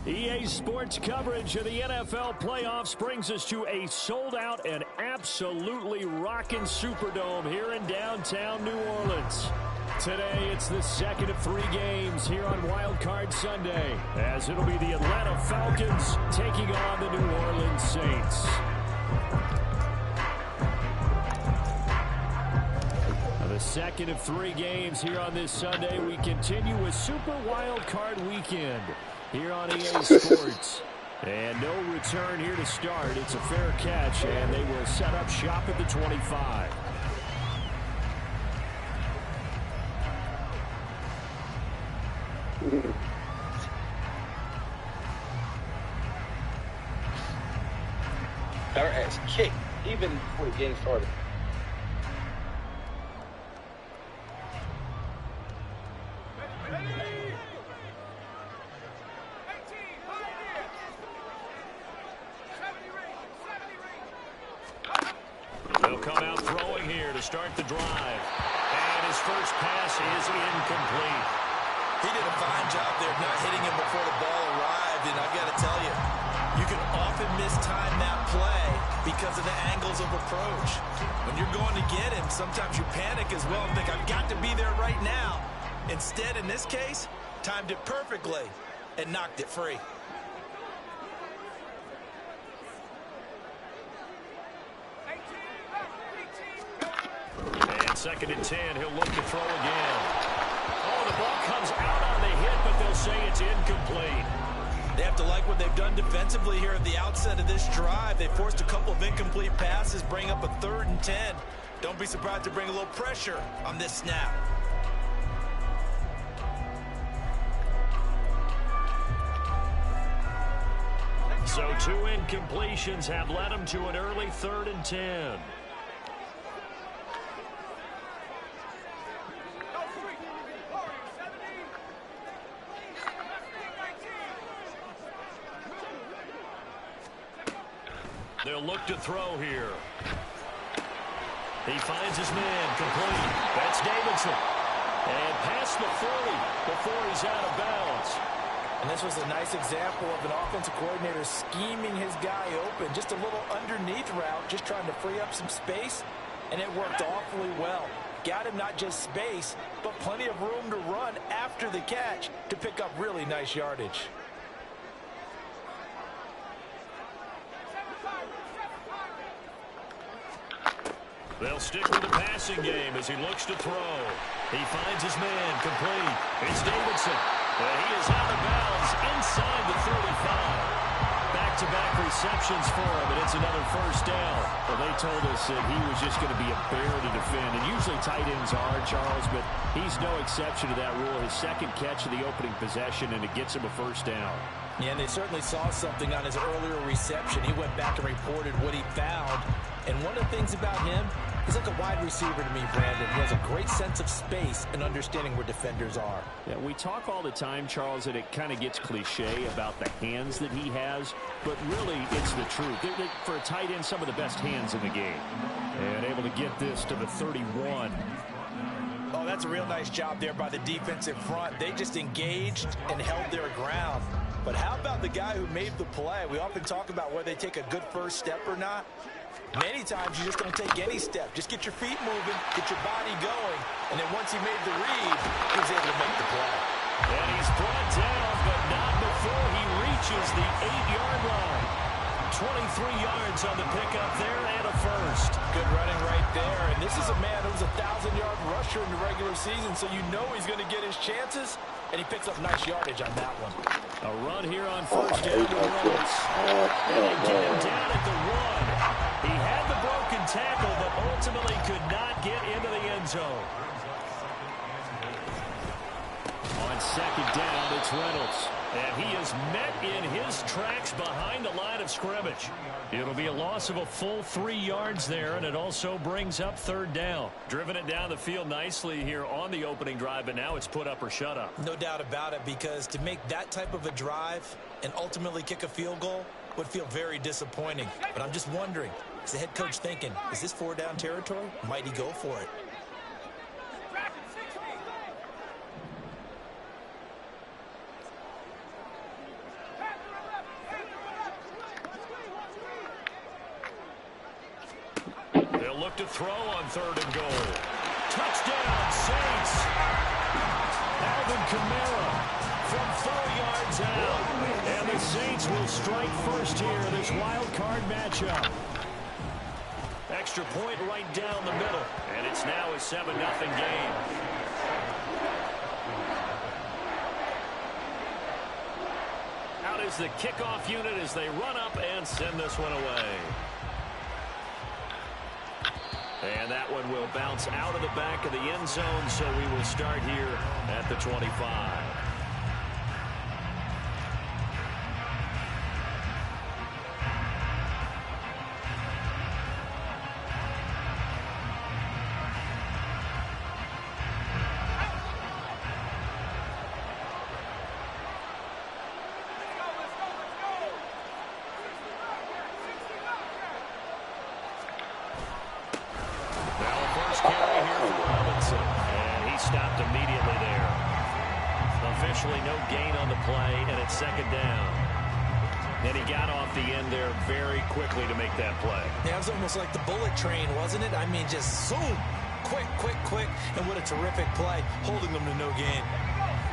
EA Sports coverage of the NFL playoffs brings us to a sold-out and absolutely rocking Superdome here in downtown New Orleans. Today, it's the second of 3 games here on Wild Card Sunday, as it'll be the Atlanta Falcons taking on the New Orleans Saints. The second of 3 games here on this Sunday. We continue with Super Wild Card Weekend here on EA Sports. And no return here to start. It's a fair catch, and they will set up shop at the 25. Our ass kicked even before the game started. They'll come out throwing here to start the drive. And his first pass is incomplete. He did a fine job there not hitting him before the ball arrived, and I've got to tell you, you can often mistime that play because of the angles of approach. When you're going to get him, sometimes you panic as well and think, I've got to be there right now. Instead, in this case, timed it perfectly and knocked it free. And second and 10, he'll look to throw again. Oh, the ball comes out on the hit, but they'll say it's incomplete. They have to like what they've done defensively here at the outset of this drive. They forced a couple of incomplete passes, bring up a 3rd and 10. Don't be surprised to bring a little pressure on this snap. So 2 incompletions have led them to an early 3rd and 10. They'll look to throw here. He finds his man complete. That's Davidson. And past the 40 before he's out of bounds. And this was a nice example of an offensive coordinator scheming his guy open. Just a little underneath route, just trying to free up some space. And it worked awfully well. Got him not just space, but plenty of room to run after the catch to pick up really nice yardage. They'll stick with the passing game as he looks to throw. He finds his man complete. It's Davidson. And he is out of bounds inside the 35. Back-to-back receptions for him, and it's another first down. Well, they told us that he was just going to be a bear to defend, and usually tight ends are, Charles, but he's no exception to that rule. His second catch of the opening possession, and it gets him a first down. Yeah, and they certainly saw something on his earlier reception. He went back and reported what he found. And one of the things about him, he's like a wide receiver to me, Brandon. He has a great sense of space and understanding where defenders are. Yeah, we talk all the time, Charles, and it kind of gets cliche about the hands that he has, but really it's the truth. For a tight end, some of the best hands in the game. And able to get this to the 31. Oh, that's a real nice job there by the defensive front. They just engaged and held their ground. But how about the guy who made the play? We often talk about whether they take a good first step or not. Many times you just don't take any step. Just get your feet moving, get your body going, and then once he made the read, he was able to make the play. And he's brought down, but not before he reaches the 8-yard line. 23 yards on the pickup there and a first. Good running right there, and this is a man who was a 1,000-yard rusher in the regular season, so you know he's going to get his chances, and he picks up nice yardage on that one. A run here on first down to Willis. And they get him down at the 1. He had the broken tackle, but ultimately could not get into the end zone. On second down, it's Reynolds. And he is met in his tracks behind the line of scrimmage. It'll be a loss of a full 3 yards there, and it also brings up 3rd down. Driven it down the field nicely here on the opening drive, but now it's put up or shut up. No doubt about it, because to make that type of a drive and ultimately kick a field goal would feel very disappointing. But I'm just wondering, is the head coach thinking, is this 4-down territory? Might he go for it? throw on 3rd and goal. Touchdown, Saints. Alvin Kamara from 4 yards out. And the Saints will strike first here in this wild card matchup. Extra point right down the middle. And it's now a 7-0 game. Out is the kickoff unit as they run up and send this one away. And that one will bounce out of the back of the end zone, so we will start here at the 25. Officially no gain on the play, and it's 2nd down. And he got off the end there very quickly to make that play. Yeah, it was almost like the bullet train, wasn't it? I mean, just zoom, quick, and what a terrific play, holding them to no gain.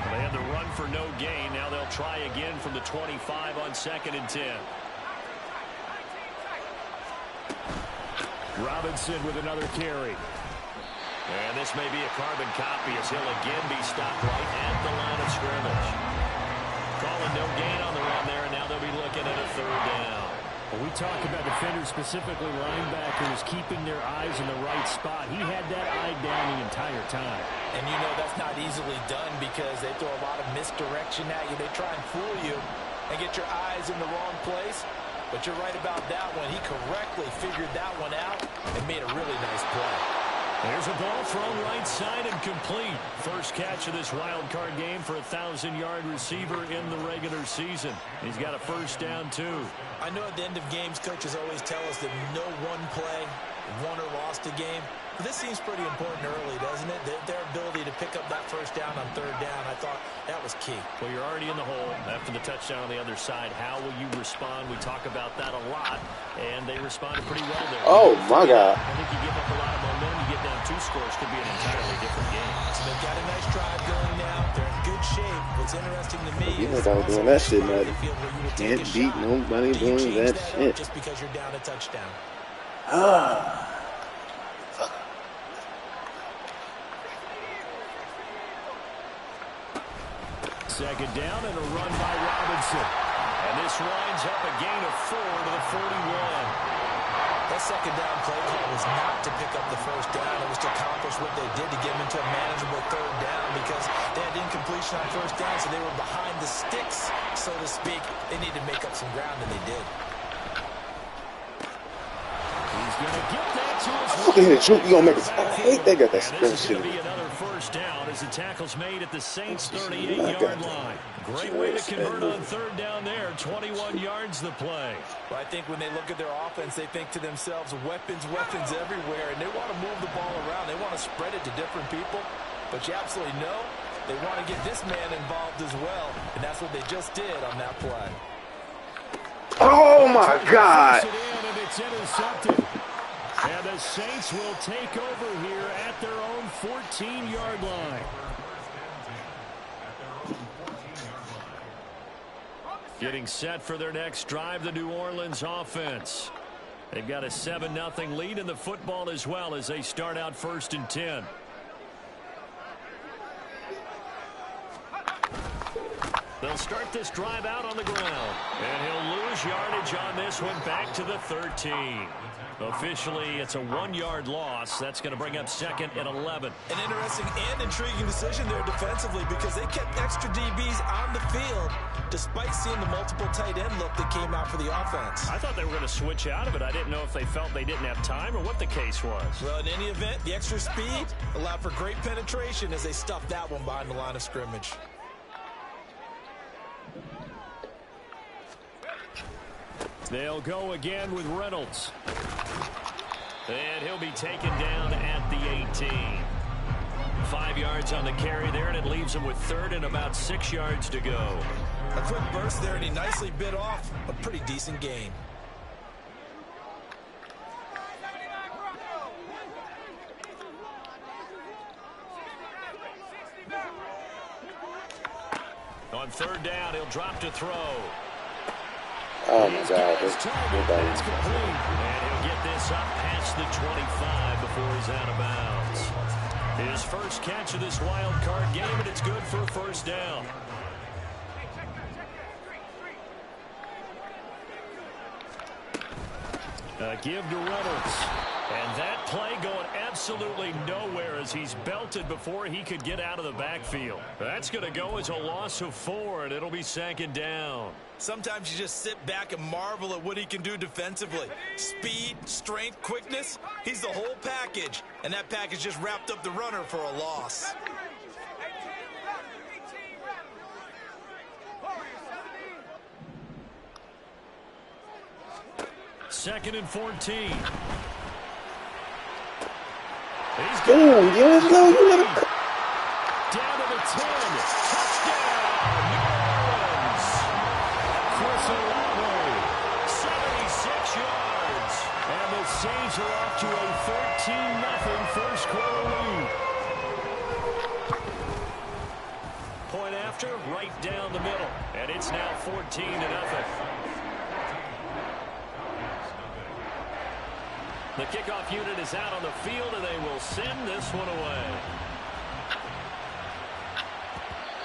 Well, they had the run for no gain. Now they'll try again from the 25 on 2nd and 10. Robinson with another carry. And this may be a carbon copy as he'll again be stopped right at the line of scrimmage. Calling no gain on the run there, and now they'll be looking at a 3rd down. Well, we talk about defenders, specifically linebackers, keeping their eyes in the right spot. He had that eye down the entire time. And you know that's not easily done because they throw a lot of misdirection at you. They try and fool you and get your eyes in the wrong place. But you're right about that one. He correctly figured that one out and made a really nice play. There's a ball thrown right side and complete. First catch of this wild card game for a 1,000-yard receiver in the regular season. He's got a 1st down, too. I know at the end of games, coaches always tell us that no one play won or lost a game. But this seems pretty important early, doesn't it? Their ability to pick up that 1st down on 3rd down, I thought that was key. Well, you're already in the hole after the touchdown on the other side. How will you respond? We talk about that a lot, and they responded pretty well there. Oh, my God. I think you give up a lot of momentum. You get down 2 scores, could be an entirely different game. So they've got a nice drive going now. They're in good shape. What's interesting to me You know is I was doing that shit, man. Can't beat nobody doing that shit. Just because you're down a touchdown. Ah. 2nd down and a run by Robinson. And this winds up a gain of 4 to the 41. That 2nd down play call was not to pick up the 1st down. It was to accomplish what they did to get them into a manageable 3rd down because they had incompletion on 1st down, so they were behind the sticks, so to speak. They needed to make up some ground, and they did. He's going to get that to his Look at him, you gonna make it. I hate they got that sprint shit. This is going to be another 1st down as the tackle's made at the Saints' 38-yard line. Great way to convert on 3rd down there. 21 yards the play. Well, I think when they look at their offense, they think to themselves, weapons everywhere, and they want to move the ball around. They want to spread it to different people, but you absolutely know they want to get this man involved as well, and that's what they just did on that play. Oh, my God. And it's intercepted. And the Saints will take over here at their own 14-yard line. Getting set for their next drive, the New Orleans offense. They've got a 7-0 lead in the football as well as they start out 1st and 10. They'll start this drive out on the ground. And he'll lose yardage on this one back to the 13. Officially, it's a 1-yard loss. That's going to bring up 2nd and 11. An interesting and intriguing decision there defensively because they kept extra DBs on the field despite seeing the multiple tight end look that came out for the offense. I thought they were going to switch out of it. I didn't know if they felt they didn't have time or what the case was. Well, in any event, the extra speed allowed for great penetration as they stuffed that one behind the line of scrimmage. They'll go again with Reynolds. And he'll be taken down at the 18. 5 yards on the carry there, and it leaves him with 3rd and about 6 yards to go. A quick burst there, and he nicely bit off a pretty decent gain. third down. He'll drop to throw. Oh my God. It's complete. And he'll get this up past the 25 before he's out of bounds. His first catch of this wild card game, and it's good for a first down. Give to Reynolds. And that play going absolutely nowhere as he's belted before he could get out of the backfield. That's going to go as a loss of 4, and it'll be second down. Sometimes you just sit back and marvel at what he can do defensively. Speed, strength, quickness, he's the whole package. And that package just wrapped up the runner for a loss. Second and 14. Damn, D'Angelo, you let him. Down to the 10. Touchdown, New Orleans. Chris Olave, 76 yards. And the Saints are off to a 13-0 first quarter lead. Point after, right down the middle. And it's now 14-0. The kickoff unit is out on the field, and they will send this one away.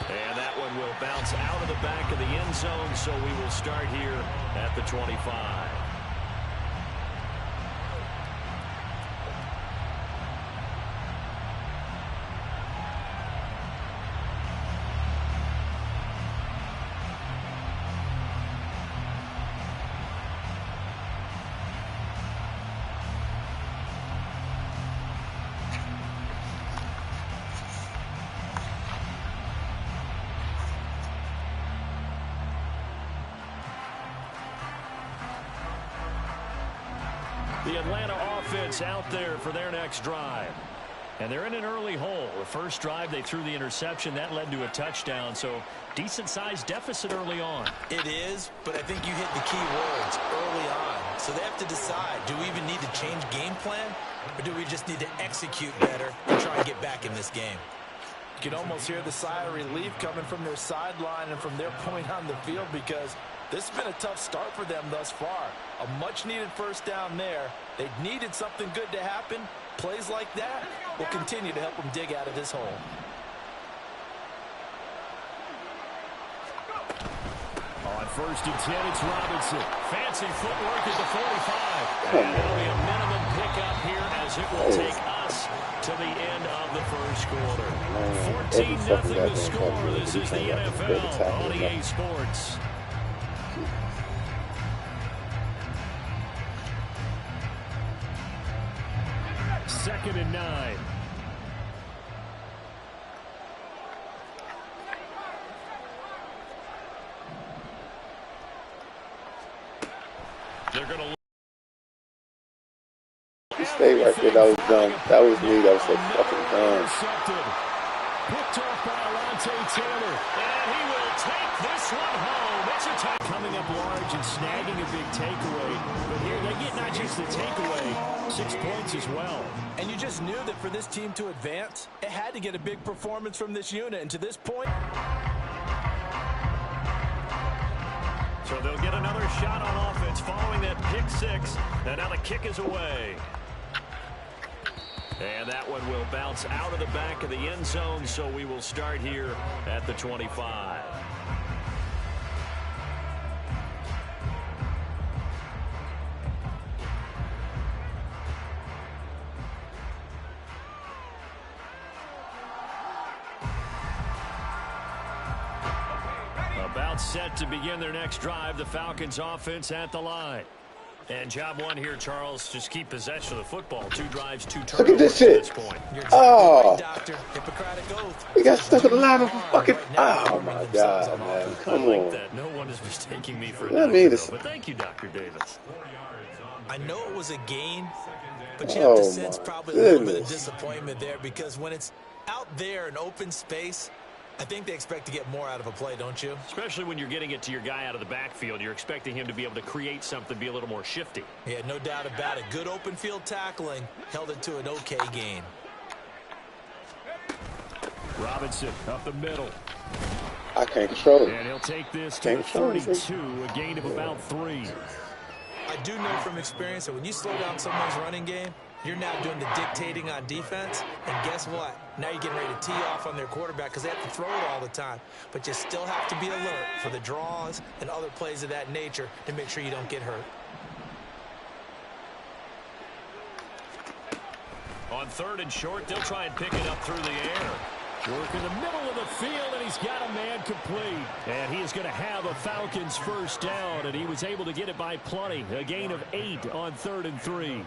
And that one will bounce out of the back of the end zone, so we will start here at the 25. The Atlanta offense out there for their next drive. And they're in an early hole. The first drive, they threw the interception. That led to a touchdown. So decent-sized deficit early on. It is, but I think you hit the key words early on. So they have to decide, do we even need to change game plan? Or do we just need to execute better and try and get back in this game? You can almost hear the sigh of relief coming from their sideline and from their point on the field, because this has been a tough start for them thus far. A much-needed first down there. They needed something good to happen. Plays like that will continue to help them dig out of this hole. On first and 10, it's Robinson. Fancy footwork at the 45. And it'll be a minimum pickup here as it will take us to the end of the first quarter. 14-0 the score. This is the NFL on EA Sports. Second and 9. They're going to. He stayed right there. That was dumb. That was me. That was so fucking dumb. Picked off by Alontae Taylor. And he will take this one home. It's a time coming up large and snagging a big takeaway. But here they get not just the takeaway, 6 points as well. And you just knew that for this team to advance, it had to get a big performance from this unit. And to this point, so they'll get another shot on offense following that pick six. And now the kick is away. And that one will bounce out of the back of the end zone, so we will start here at the 25. About set to begin their next drive, the Falcons offense at the line. And job one here, Charles, just keep possession of the football. 2 drives, 2 turnovers. Look at this shit. At this point. Oh, Hippocratic oath. we got stuck with the line of fucking. Oh my God, man! Come I like on. that. No one is mistaking me for a Let me doctor, but thank you, Dr. Davis. I know it was a gain, but you have to sense probably a little bit of goodness. disappointment there, because when it's out there in open space, I think they expect to get more out of a play, don't you? Especially when you're getting it to your guy out of the backfield. You're expecting him to be able to create something, be a little more shifty. Yeah, no doubt about it. Good open field tackling held it to an okay gain. Robinson up the middle. I can't control it. And he'll take this to 32, a gain of about 3. I do know from experience that when you slow down someone's running game, you're now doing the dictating on defense. And guess what? Now you're getting ready to tee off on their quarterback because they have to throw it all the time. But you still have to be alert for the draws and other plays of that nature to make sure you don't get hurt. On 3rd and short, they'll try and pick it up through the air. Work in the middle of the field, and he's got a man complete. And he is going to have a Falcons first down, and he was able to get it by plenty. A gain of 8 on 3rd and 3.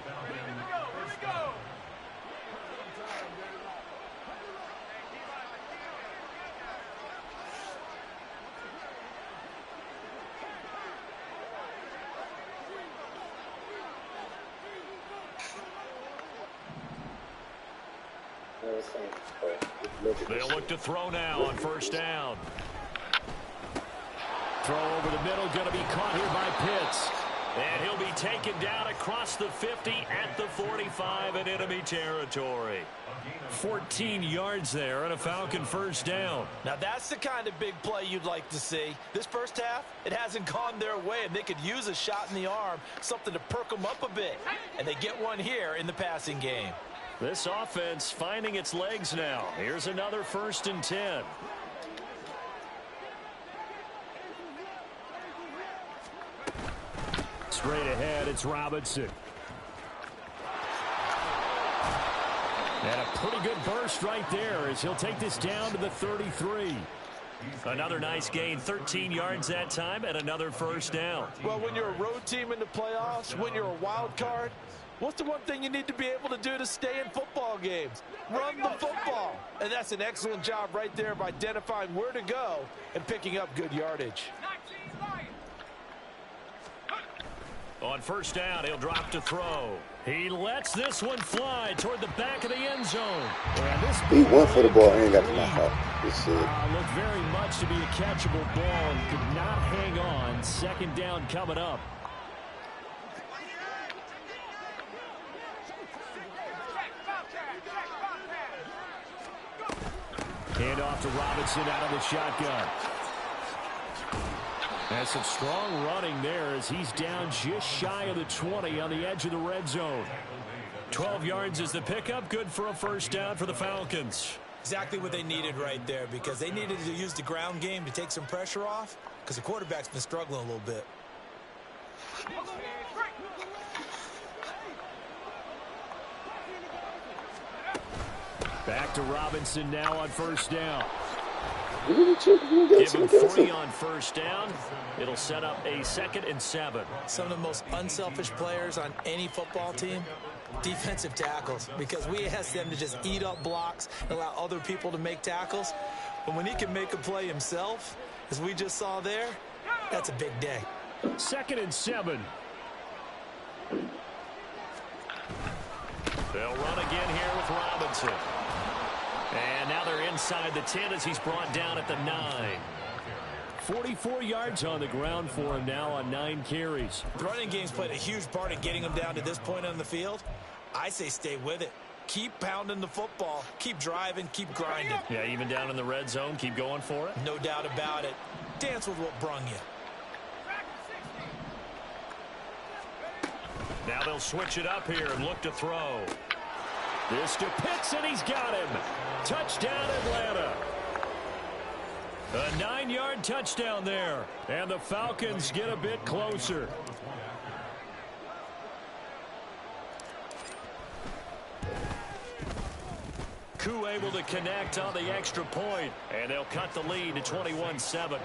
They'll look to throw now on 1st down. Throw over the middle, going to be caught here by Pitts. And he'll be taken down across the 50 at the 45 in enemy territory. 14 yards there and a Falcon first down. Now that's the kind of big play you'd like to see. This first half, it hasn't gone their way, and they could use a shot in the arm, something to perk them up a bit. And they get one here in the passing game. This offense finding its legs now. Here's another 1st and 10. Straight ahead, it's Robinson. And a pretty good burst right there as he'll take this down to the 33. Another nice gain, 13 yards that time, and another first down. Well, when you're a road team in the playoffs, when you're a wild card, what's the one thing you need to be able to do to stay in football games? Run the football. And that's an excellent job right there of identifying where to go and picking up good yardage. On 1st down, he'll drop to throw. He lets this one fly toward the back of the end zone. He went for the ball and got the knockout. Looked very much to be a catchable ball and could not hang on. 2nd down coming up. Hand off to Robinson out of the shotgun. And some strong running there as he's down just shy of the 20 on the edge of the red zone. 12 yards is the pickup. Good for a first down for the Falcons. Exactly what they needed right there, because they needed to use the ground game to take some pressure off because the quarterback's been struggling a little bit. Back to Robinson now on 1st down. Give him 3 on 1st down. It'll set up a 2nd and 7. Some of the most unselfish players on any football team, defensive tackles, because we ask them to just eat up blocks and allow other people to make tackles. But when he can make a play himself, as we just saw there, that's a big day. 2nd and 7. They'll run again here with Robinson. And now they're inside the 10 as he's brought down at the 9. 44 yards on the ground for him now on 9 carries. The running game's played a huge part in getting him down to this point on the field. I say stay with it. Keep pounding the football. Keep driving. Keep grinding. Yeah, even down in the red zone, keep going for it. No doubt about it. Dance with what brung you. Now they'll switch it up here and look to throw. This to Pitts, and he's got him. Touchdown, Atlanta. A 9-yard touchdown there. And the Falcons get a bit closer. Koo able to connect on the extra point. And they'll cut the lead to 21-7.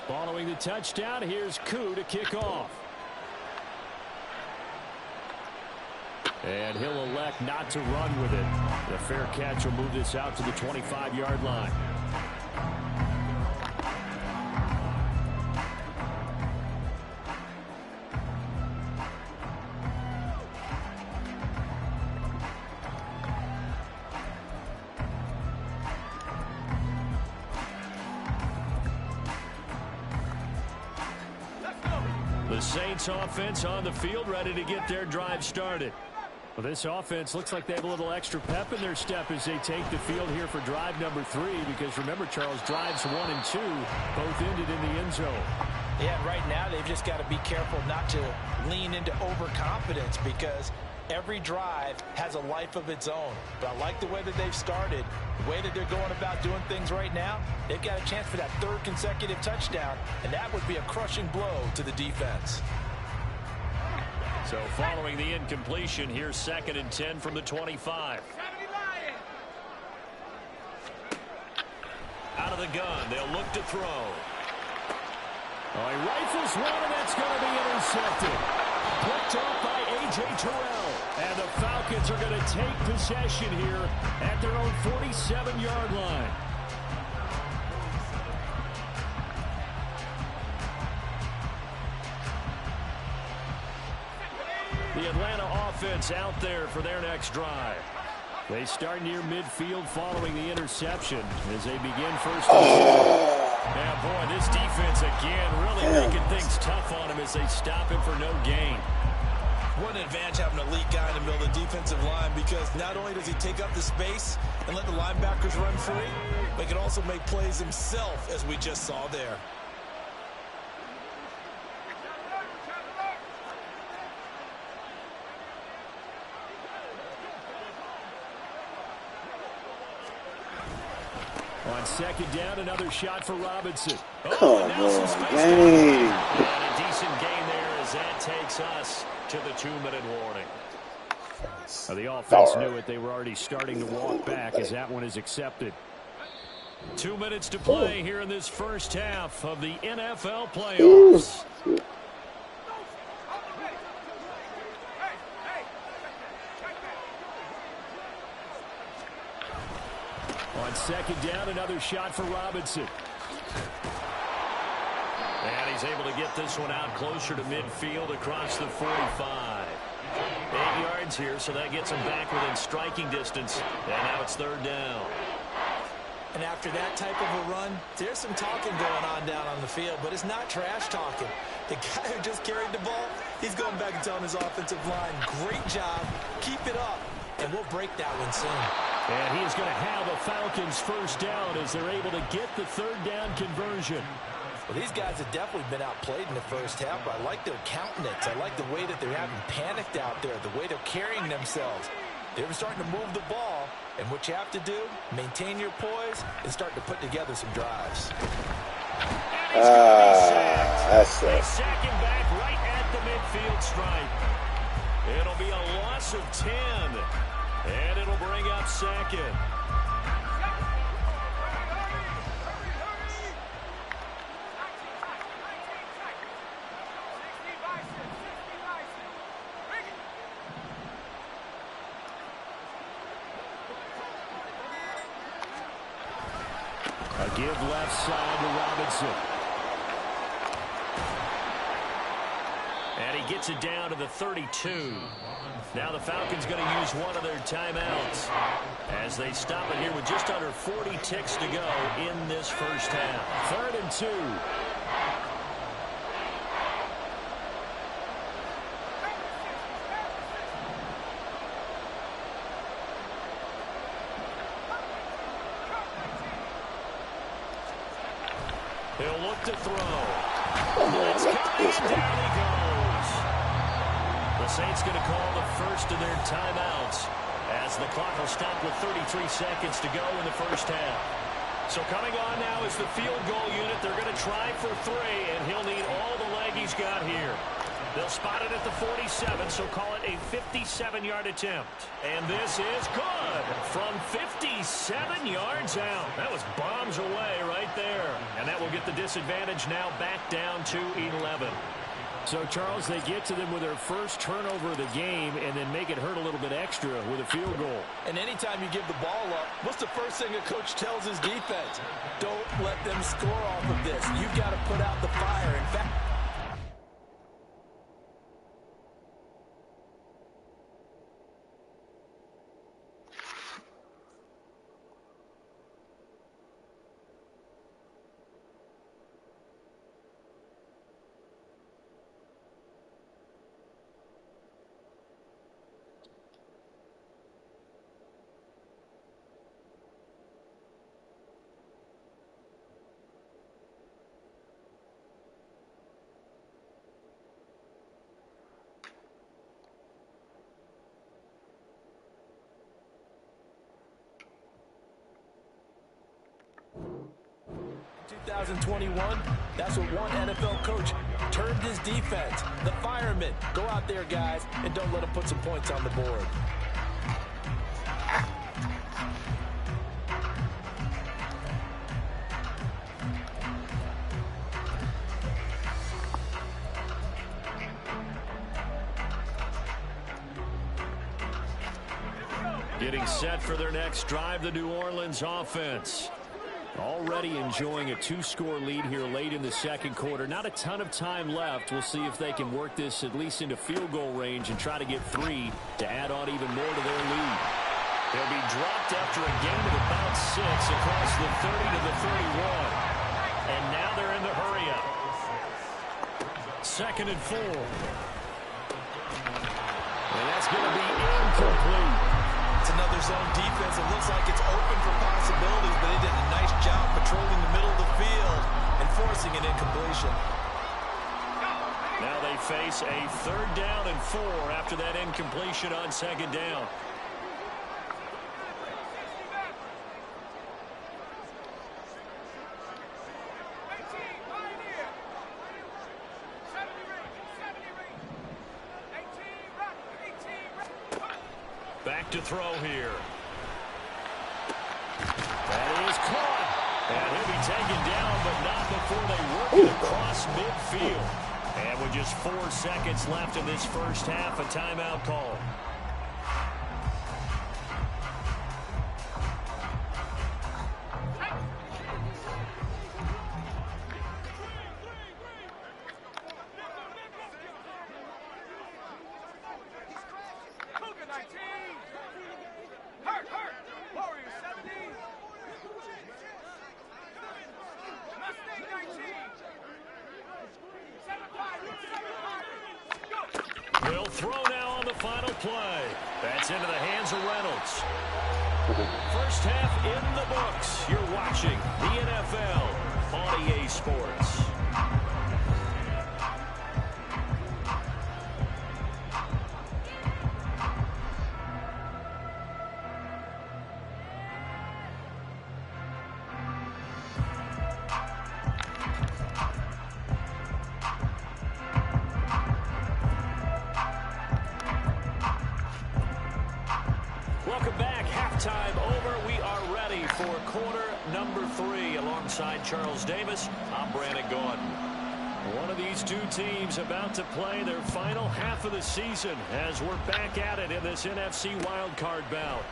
Following the touchdown, here's Koo to kick off. And he'll elect not to run with it. The fair catch will move this out to the 25-yard line. The Saints offense on the field ready to get their drive started. Well, this offense looks like they have a little extra pep in their step as they take the field here for drive number 3. Because remember, Charles, drives 1 and 2 both ended in the end zone. Yeah, and right now they've just got to be careful not to lean into overconfidence because every drive has a life of its own. But I like the way that they've started, the way that they're going about doing things right now. They've got a chance for that 3rd consecutive touchdown, and that would be a crushing blow to the defense. So following the incompletion, here's 2nd and 10 from the 25. Out of the gun, they'll look to throw. Oh, he rifles one, and that's going to be intercepted. Picked off by A.J. Terrell. And the Falcons are going to take possession here at their own 47-yard line. The Atlanta offense out there for their next drive. They start near midfield following the interception as they begin 1st and 10. Yeah, boy, this defense again really making things tough on him as they stop him for no gain. What an advantage having an elite guy in the middle of the defensive line, because not only does he take up the space and let the linebackers run free, but he can also make plays himself, as we just saw there. On 2nd down, another shot for Robinson. Come on, game. And a decent gain there as that takes us to the 2-minute warning. The offense knew it. They were already starting to walk back as that one is accepted. 2 minutes to play here in this first half of the NFL playoffs. On 2nd down, another shot for Robinson. And he's able to get this one out closer to midfield across the 45. 8 yards here, so that gets him back within striking distance. And now it's 3rd down. And after that type of a run, there's some talking going on down on the field, but it's not trash talking. The guy who just carried the ball, he's going back and telling his offensive line, great job, keep it up, and we'll break that one soon. And he's going to have a Falcons 1st down as they're able to get the 3rd down conversion. Well, these guys have definitely been outplayed in the first half, but I like their countenance. I like the way that they're having panicked out there, the way they're carrying themselves. They're starting to move the ball, and what you have to do, maintain your poise and start to put together some drives. That's They it. sack him back right at the midfield stripe. It'll be a loss of 10, and it'll bring up 2nd. A give left side to Robinson. And he gets it down to the 32. Now the Falcons going to use one of their timeouts as they stop it here with just under 40 ticks to go in this first half. 3rd and 2. He'll look to throw. Blitz coming, and down he goes. The Saints going to call the first of their timeouts as the clock will stop with 33 seconds to go in the first half. So coming on now is the field goal unit. They're going to try for 3, and he'll need all the leg he's got here. They'll spot it at the 47, so call it a 57-yard attempt. And this is good from 57 yards out. That was bombs away right there. And that will get the disadvantage now back down to 11. So, Charles, they get to them with their first turnover of the game and then make it hurt a little bit extra with a field goal. And anytime you give the ball up, what's the first thing a coach tells his defense? Don't let them score off of this. You've got to put out the fire. In fact, 2021, that's what one NFL coach termed his defense. The firemen. Go out there, guys, and don't let them put some points on the board. Getting set for their next drive, the New Orleans offense. Already enjoying a 2-score lead here late in the second quarter. Not a ton of time left. We'll see if they can work this at least into field goal range and try to get 3 to add on even more to their lead. They'll be dropped after a gain of about 6 across the 30 to the 31. And now they're in the hurry-up. 2nd and 4. And that's going to be incomplete. It's another zone defense. It looks like it's open for possibilities, but they did a nice job patrolling the middle of the field and forcing an incompletion. Now they face a 3rd down and 4 after that incompletion on 2nd down. Back to throw here. That is caught. And he'll be taken down, but not before they work it across midfield. And with just 4 seconds left in this first half, a timeout call. They'll throw now on the final play. That's into the hands of Reynolds. First half in the books. You're watching the NFL on EA Sports. Welcome back. Halftime over. We are ready for quarter number 3. Alongside Charles Davis, I'm Brandon Gordon. One of these two teams about to play their final half of the season as we're back at it in this NFC wildcard bout.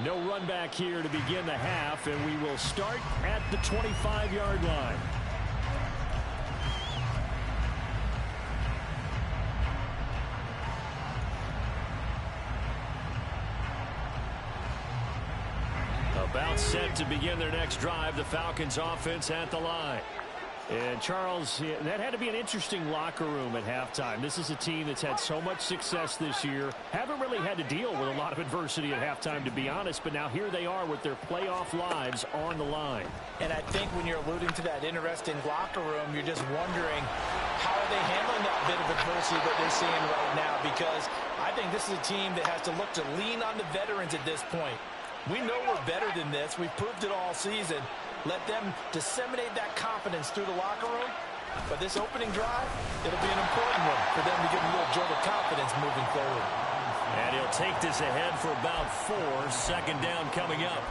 No run back here to begin the half, and we will start at the 25-yard line. About set to begin their next drive, the Falcons offense at the line. And Charles, that had to be an interesting locker room at halftime. This is a team that's had so much success this year. Haven't really had to deal with a lot of adversity at halftime, to be honest, but now here they are with their playoff lives on the line. And I think when you're alluding to that interesting locker room, you're just wondering how are they handling that bit of adversity that they're seeing right now, because I think this is a team that has to look to lean on the veterans at this point. We know we're better than this. We've proved it all season. Let them disseminate that confidence through the locker room. But this opening drive, it'll be an important one for them to get a little jolt of confidence moving forward. And he'll take this ahead for about 4. 2nd down coming up.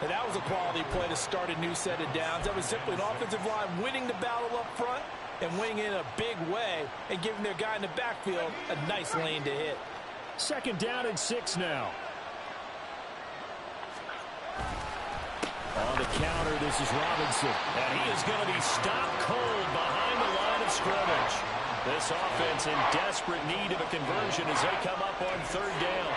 And that was a quality play to start a new set of downs. That was simply an offensive line winning the battle up front and winning in a big way and giving their guy in the backfield a nice lane to hit. 2nd down and 6 now. On the counter, this is Robinson. And he is going to be stopped cold behind the line of scrimmage. This offense in desperate need of a conversion as they come up on 3rd down.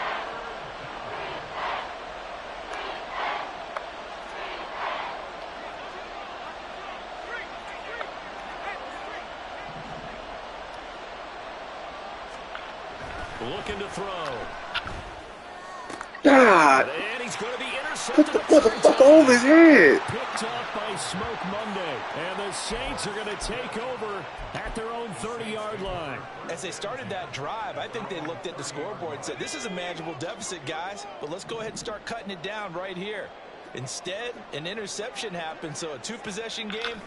Looking to throw. God. And he's going to be intercepted. What the fuck over his head? Picked up by Smoke Monday. And the Saints are going to take over at their own 30-yard line. As they started that drive, I think they looked at the scoreboard and said, this is a manageable deficit, guys, but let's go ahead and start cutting it down right here. Instead, an interception happened, so a two-possession game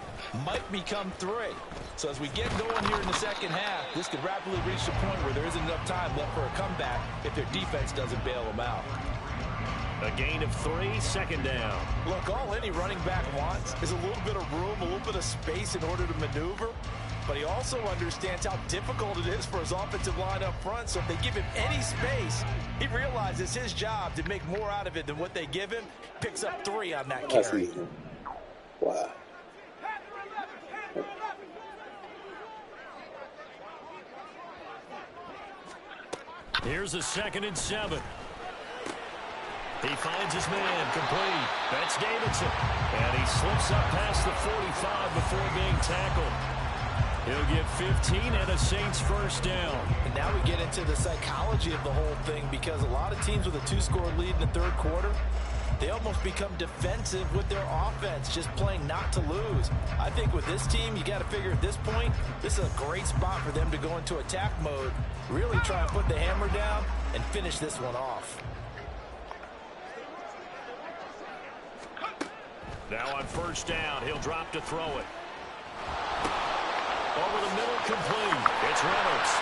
might become three. So as we get going here in the second half, this could rapidly reach the point where there isn't enough time left for a comeback if their defense doesn't bail them out. A gain of 3, second down. Look, all any running back wants is a little bit of room, a little bit of space in order to maneuver. But he also understands how difficult it is for his offensive line up front. So if they give him any space, he realizes his job to make more out of it than what they give him. Picks up 3 on that carry. Wow. Here's a 2nd and 7. He finds his man, complete. That's Davidson. And he slips up past the 45 before being tackled. He'll get 15 and a Saints first down. And now we get into the psychology of the whole thing, because a lot of teams with a 2-score lead in the third quarter, they almost become defensive with their offense, just playing not to lose. I think with this team, you got to figure at this point, this is a great spot for them to go into attack mode, really try and put the hammer down and finish this one off. Now on first down, he'll drop to throw it. Over the middle, complete. It's Reynolds.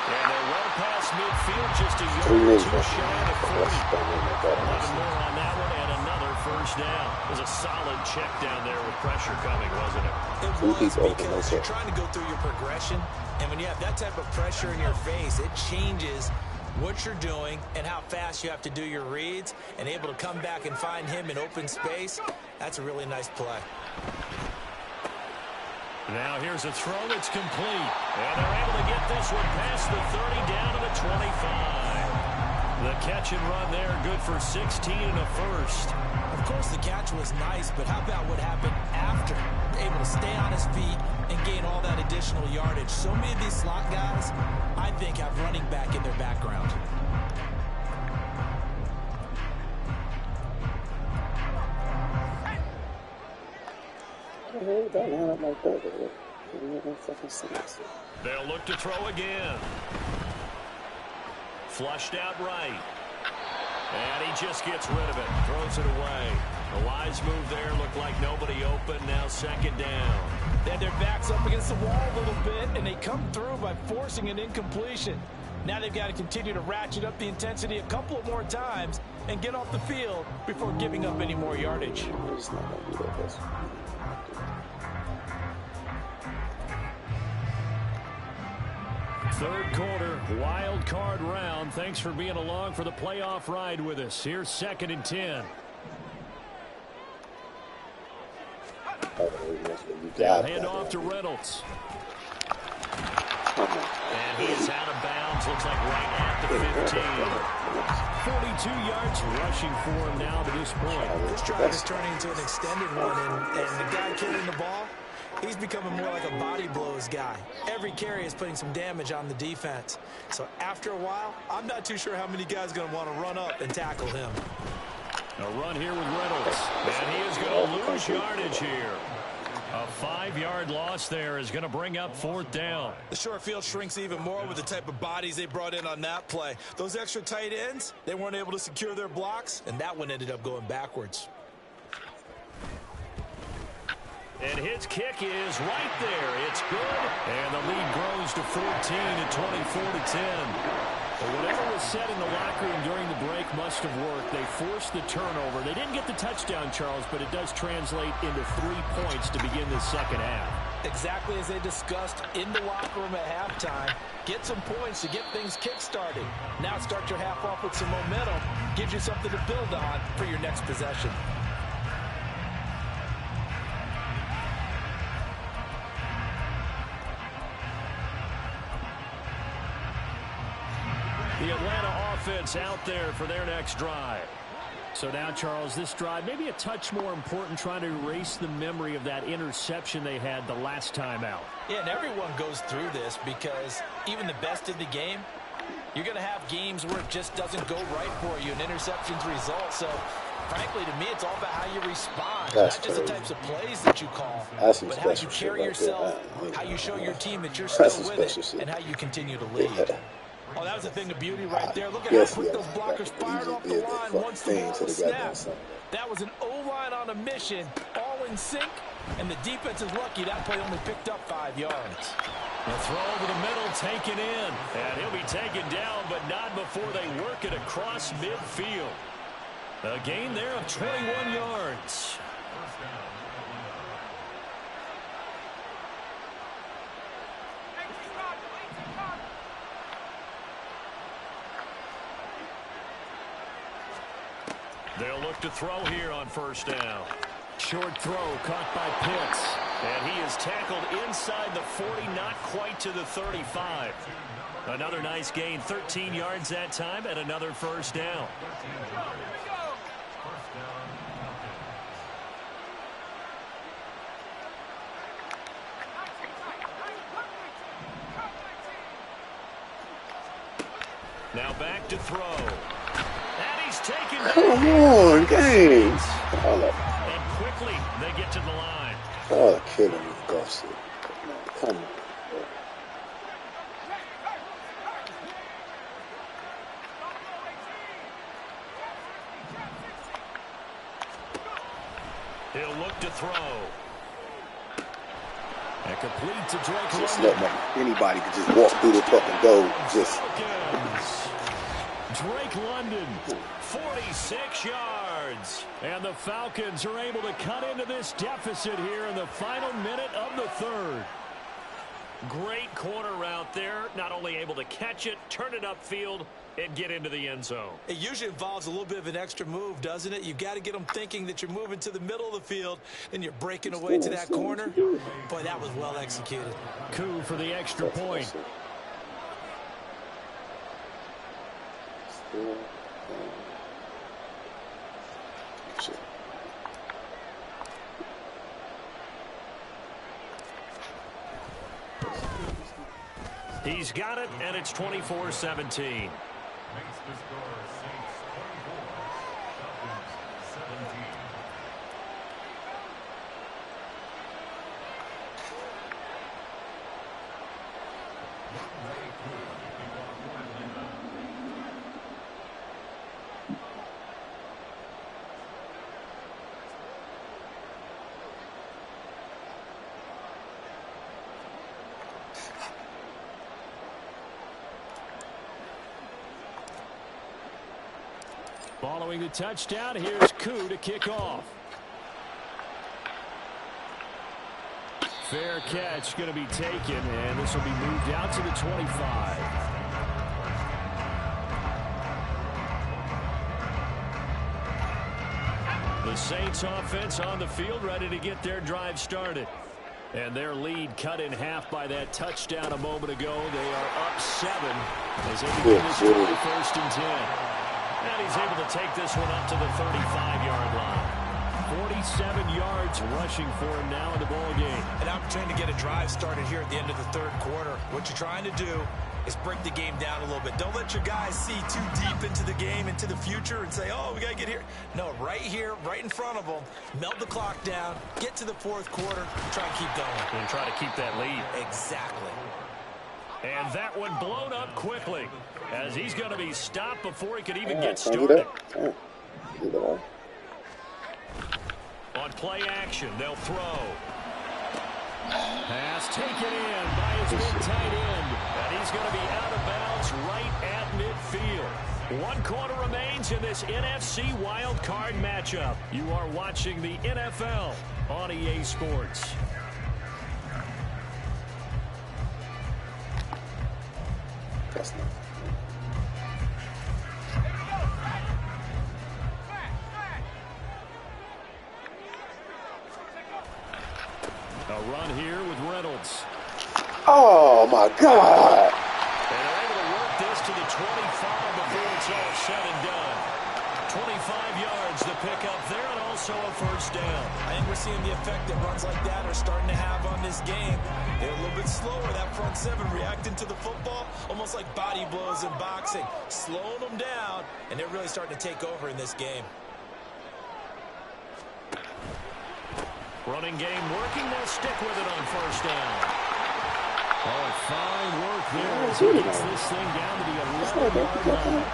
And they're well past midfield, just a yard or 2 shy of 40. 11 more on that one, and another first down. It was a solid check down there with pressure coming, wasn't it? It was, because you're trying to go through your progression, and when you have that type of pressure in your face, it changes what you're doing and how fast you have to do your reads, and able to come back and find him in open space. That's a really nice play. Now here's a throw that's complete. And they're able to get this one past the 30 down to the 25. The catch and run there, good for 16 and a first. Of course, the catch was nice, but how about what happened after? Able to stay on his feet and gain all that additional yardage. So many of these slot guys, I think, have running back in their background. They'll look to throw again. Flushed out right. And he just gets rid of it. Throws it away. A wise move there. Looked like nobody open. Now second down. They had their backs up against the wall a little bit, and they come through by forcing an incompletion. Now they've got to continue to ratchet up the intensity a couple of more times and get off the field before giving up any more yardage. Third quarter, wild card round. Thanks for being along for the playoff ride with us. Here's 2nd and 10. They'll hand off to Reynolds. And he is out of bounds. Looks like right at the 15. 42 yards rushing for him now to this point. This drive is turning into an extended one, and the guy carrying the ball, he's becoming more like a body blows guy. Every carry is putting some damage on the defense. So after a while, I'm not too sure how many guys are going to want to run up and tackle him. A run here with Reynolds. And he is going to lose yardage here. A 5-yard loss there is going to bring up 4th down. The short field shrinks even more with the type of bodies they brought in on that play. Those extra tight ends, they weren't able to secure their blocks, and that one ended up going backwards. And his kick is right there. It's good. And the lead grows to 14 at 24-10. But whatever was said in the locker room during the break must have worked. They forced the turnover. They didn't get the touchdown, Charles, but it does translate into 3 points to begin the second half. Exactly as they discussed in the locker room at halftime. Get some points to get things kick-started. Now start your half off with some momentum. Gives you something to build on for your next possession. The Atlanta offense out there for their next drive. So now, Charles, this drive maybe a touch more important, trying to erase the memory of that interception they had the last time out. Yeah, and everyone goes through this, because even the best in the game, you're going to have games where it just doesn't go right for you, and interceptions result. So, frankly, to me, it's all about how you respond. Not just the types of plays that you call, but how you carry yourself, how you show your team that you're still with it, and how you continue to lead. Oh, that was a thing of beauty right there. Look at how Yes, quick yeah, those blockers fired off the line once the ball was snapped. That was an O-line on a mission, all in sync, and the defense is lucky that play only picked up 5 yards. The throw over the middle taken in, and he'll be taken down, but not before they work it across midfield. A gain there of 21 yards. They'll look to throw here on first down. Short throw caught by Pitts. And he is tackled inside the 40, not quite to the 35. Another nice gain, 13 yards that time, and another first down. Now back to throw. And he's taken down. Come on, game. And quickly they get to the line. Oh, killing me, Garcia. Come on. He'll look to throw. And complete to Drake Just London. let anybody can just walk through the fucking door. Just Drake London, 46 yards. And the Falcons are able to cut into this deficit here in the final minute of the third. Great corner route there. Not only able to catch it, turn it upfield, and get into the end zone. It usually involves a little bit of an extra move, doesn't it? You've got to get them thinking that you're moving to the middle of the field, and you're breaking away to that corner. Boy, that was well executed. Coup for the extra point. He's got it, and it's 24-17. Following the touchdown, here's Coup to kick off. Fair catch going to be taken, and this will be moved out to the 25. The Saints offense on the field, ready to get their drive started. And their lead cut in half by that touchdown a moment ago. They are up 7 as they begin this drive, 1st and 10. And he's able to take this one up to the 35-yard line. 47 yards rushing for him now in the ball game. An opportunity to get a drive started here at the end of the third quarter. What you're trying to do is break the game down a little bit. Don't let your guys see too deep into the game, into the future, and say, oh, we got to get here. No, right here, right in front of them, melt the clock down, get to the fourth quarter, try and keep going. And try to keep that lead. Exactly. And that one blown up quickly as he's going to be stopped before he could even get started. On play action, they'll throw. Pass taken in by his big tight end. And he's going to be out of bounds right at midfield. 1 quarter remains in this NFC wild card matchup. You are watching the NFL on EA Sports. That's not. A run here with Reynolds. Oh, my God. And they're able to work this to the 25 before it's all said and done. 25 yards to pick up there, and also a first down. I think we're seeing the effect that runs like that are starting to have on this game. They're a little bit slower, that front 7, reacting to the football, almost like body blows in boxing, slowing them down, and they're really starting to take over in this game. Running game working. They'll stick with it on first down. Oh, fine work there as he gets this thing down to the 11-yard line.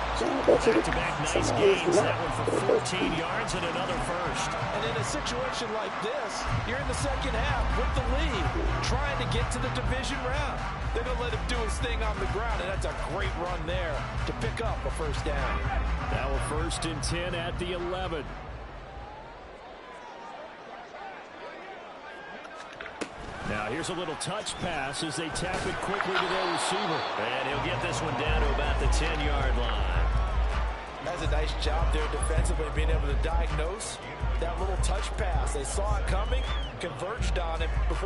Back-to-back nice gains. That one for 14 yards and another first. And in a situation like this, you're in the second half with the lead, trying to get to the division round. They're going to let him do his thing on the ground, and that's a great run there to pick up a first down. Now a 1st and 10 at the 11. Now here's a little touch pass as they tap it quickly to their receiver. And he'll get this one down to about the 10-yard line. That's a nice job there defensively, being able to diagnose that little touch pass. They saw it coming, converged on it before